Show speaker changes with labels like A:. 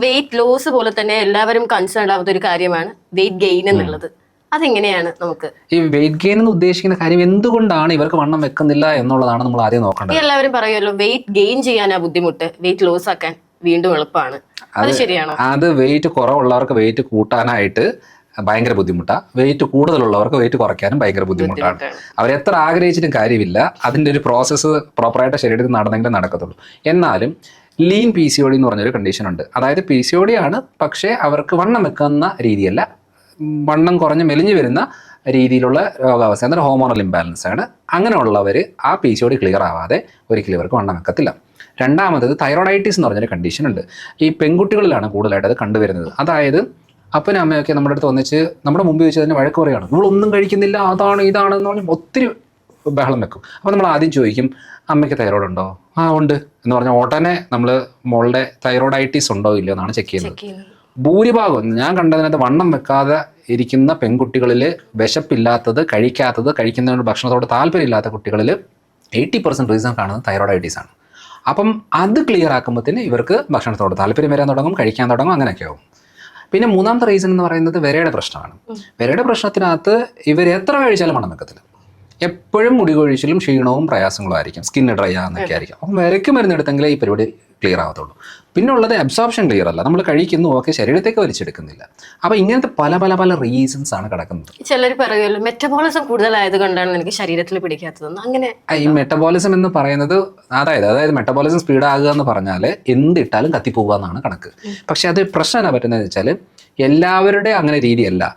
A: Weight loss പോലെ തന്നെ എല്ലാവരും കൺസേൺ ആവുന്ന ഒരു കാര്യമാണ് വെയിറ്റ് ഗെയിൻ എന്നുള്ളത്. അതെങ്ങനെയാണ് നമുക്ക്
B: ഈ വെയിറ്റ് ഗെയിൻ എന്ന് ഉദ്ദേശിക്കുന്ന കാര്യം എന്തുകൊണ്ടാണ് ഇവർക്ക് വണ്ണം വെക്കുന്നില്ല എന്നുള്ളതാണ് നമ്മൾ ആദ്യം നോക്കേണ്ടത്.
A: എല്ലാവരും പറയുമല്ലോ വെയിറ്റ് ഗെയിൻ ചെയ്യാനാ ബുദ്ധിമുട്ട്, വെയിറ്റ് ലോസ് ആക്കാൻ വീണ്ടും എളുപ്പമാണ്. അത് ശരിയാണോ?
B: അത് വെയിറ്റ് കുറവുള്ളവർക്ക് വെയിറ്റ് കൂട്ടാനായിട്ട് ഭയങ്കര ബുദ്ധിമുട്ടാണ്, വെയിറ്റ് കൂടുതലുള്ളവർക്ക് വെയിറ്റ് കുറയ്ക്കാനും ഭയങ്കര ബുദ്ധിമുട്ടാണ്. അവരെത്ര ആഗ്രഹിച്ചിട്ടും കാര്യമില്ല, അതിൻ്റെ ഒരു പ്രോസസ്സ് പ്രോപ്പറായിട്ട് ശരീരത്തിൽ നടന്നെങ്കിലും നടക്കത്തുള്ളൂ. എന്നാലും ലീൻ PCOD എന്ന് പറഞ്ഞൊരു കണ്ടീഷൻ ഉണ്ട്. അതായത് PCOD ആണ്, പക്ഷേ അവർക്ക് വണ്ണം വെക്കുന്ന രീതിയല്ല, വണ്ണം കുറഞ്ഞ് മെലിഞ്ഞു വരുന്ന രീതിയിലുള്ള രോഗാവസ്ഥ, എന്നാൽ ഹോർമോണൽ ഇംബാലൻസ് ആണ്. അങ്ങനെയുള്ളവർ ആ PCOD ക്ലിയർ ആവാതെ ഒരിക്കലും ഇവർക്ക് വണ്ണം വെക്കത്തില്ല. രണ്ടാമത് തൈറോയിഡൈറ്റിസ് എന്ന് പറഞ്ഞൊരു കണ്ടീഷൻ ഉണ്ട്. ഈ പെൺകുട്ടികളിലാണ് കൂടുതലായിട്ട് അത് കണ്ടുവരുന്നത്. അതായത് അപ്പനും അമ്മയൊക്കെ നമ്മുടെ അടുത്ത് ഒന്നിച്ച് നമ്മുടെ മുമ്പ് വെച്ച് തന്നെ വഴക്ക് പറയുകയാണ്, നമ്മളൊന്നും കഴിക്കുന്നില്ല, അതാണ് ഇതാണെന്ന് പറഞ്ഞ് ഒത്തിരി ബഹളം വെക്കും. അപ്പോൾ നമ്മൾ ആദ്യം ചോദിക്കും, അമ്മയ്ക്ക് തൈറോയ്ഡ് ഉണ്ടോ? ആ ഉണ്ട് എന്ന് പറഞ്ഞാൽ ഉടനെ നമ്മൾ മോളുടെ തൈറോയിഡൈറ്റിസ് ഉണ്ടോ ഇല്ലയോ എന്നാണ് ചെക്ക് ചെയ്യുന്നത്. ഭൂരിഭാഗം ഞാൻ കണ്ടതിനകത്ത് വണ്ണം വെക്കാതെ ഇരിക്കുന്ന പെൺകുട്ടികളിൽ വിശപ്പില്ലാത്തത്, കഴിക്കുന്നതിനോട് ഭക്ഷണത്തോട് താല്പര്യമില്ലാത്ത കുട്ടികളിൽ 80% റീസൺ കാണുന്നത് തൈറോയിഡൈറ്റിസ് ആണ്. അപ്പം അത് ക്ലിയർ ആക്കുമ്പോഴത്തേന് ഇവർക്ക് ഭക്ഷണത്തോട് താല്പര്യം വരാൻ തുടങ്ങും, കഴിക്കാൻ തുടങ്ങും, അങ്ങനെയൊക്കെ ആവും. പിന്നെ മൂന്നാമത്തെ റീസൺ എന്ന് പറയുന്നത് വിരയുടെ പ്രശ്നമാണ്. വിരയുടെ പ്രശ്നത്തിനകത്ത് ഇവർ എത്ര കഴിച്ചാലും വണ്ണം വെക്കത്തില്ല. എപ്പോഴും മുടി കൊഴിച്ചിലും ക്ഷീണവും പ്രയാസങ്ങളും ആയിരിക്കും, സ്കിന്ന് ഡ്രൈ ആകുന്നൊക്കെ ആയിരിക്കും. അപ്പം വിരയ്ക്ക് മരുന്നെടുത്തെങ്കിലേ ഈ പരിപാടി ക്ലിയർ ആവത്തുള്ളൂ. പിന്നെ ഉള്ളത് അബ്സോർപ്ഷൻ ക്ലിയർ അല്ല, നമ്മൾ കഴിക്കുന്നു ഓക്കെ, ശരീരത്തേക്ക് വലിച്ചെടുക്കുന്നില്ല. അപ്പോൾ ഇങ്ങനത്തെ പല പല പല റീസൺസ് ആണ് കിടക്കുന്നത്.
A: ചിലർ പറയുമല്ലോ മെറ്റബോളിസം കൂടുതലായത് കൊണ്ടാണ് എനിക്ക് ശരീരത്തിൽ പിടിക്കാത്തതെന്ന്. അങ്ങനെ
B: ഈ മെറ്റബോളിസം എന്ന് പറയുന്നത് അതായത് മെറ്റബോളിസം സ്പീഡാകുക എന്ന് പറഞ്ഞാൽ എന്തിട്ടാലും കത്തിപ്പോവുക എന്നാണ് കണക്ക്. പക്ഷെ അത് പ്രശ്നം എന്നാ പറ്റുന്നതെന്ന് വെച്ചാൽ എല്ലാവരുടെ അങ്ങനെ രീതിയല്ല.